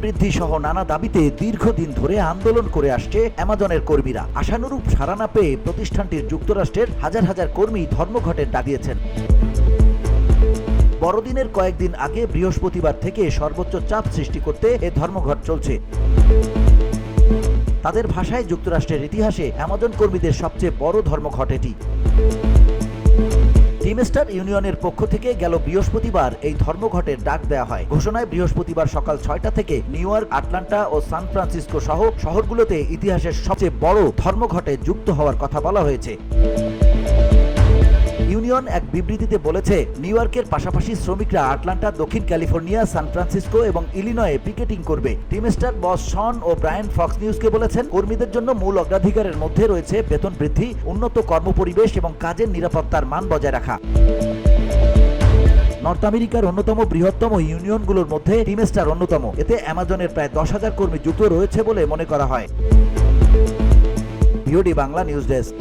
বৃদ্ধি সহ নানা দাবিতে দীর্ঘদিন ধরে আন্দোলন করে আসছে অ্যামাজনের কর্মীরা। আশানুরূপ সাড়া না পেয়ে প্রতিষ্ঠানটির যুক্তরাষ্ট্রের হাজার হাজার কর্মী ধর্মঘটের ডাক দিয়েছেন। বড়দিনের কয়েকদিন আগে বৃহস্পতিবার থেকে সর্বোচ্চ চাপ সৃষ্টি করতে এ ধর্মঘট চলছে। তাদের ভাষায় যুক্তরাষ্ট্রের ইতিহাসে অ্যামাজন কর্মীদের সবচেয়ে বড় ধর্মঘট এটি। টিমস্টার ইউনিয়নের পক্ষ থেকে গেল বৃহস্পতিবার এই ধর্মঘটের ডাক দেওয়া হয়। ঘোষণায় বৃহস্পতিবার সকাল 6টা থেকে নিউ ইয়র্ক, আটলান্টা ও সান ফ্রান্সিসকো সহ শহরগুলোতে ইতিহাসের সবচেয়ে বড় ধর্মঘটে যুক্ত হওয়ার কথা বলা হয়েছে। ইউনিয়ন এক বিবৃতিতে বলেছে, নিউ ইয়র্কের পাশাপাশি শ্রমিকরা আটলান্টা, দক্ষিণ ক্যালিফোর্নিয়া, সান ফ্রান্সিসকো এবং ইলিনয়ে পিকেটিং করবে। টিমস্টার বস শন ও ব্রায়ান ফক্স নিউজকে বলেছেন, কর্মীদের জন্য মূল অগ্রাধিকারের মধ্যে রয়েছে বেতন বৃদ্ধি, উন্নত কর্মপরিবেশ এবং কাজের নিরাপত্তার মান বজায় রাখা। নর্থ আমেরিকার অন্যতম বৃহত্তম ইউনিয়নগুলোর মধ্যে টিমস্টার অন্যতম। এতে অ্যামাজনের প্রায় 10,000 কর্মী যুক্ত রয়েছে বলে মনে করা হয়। VOD Bangla news desk.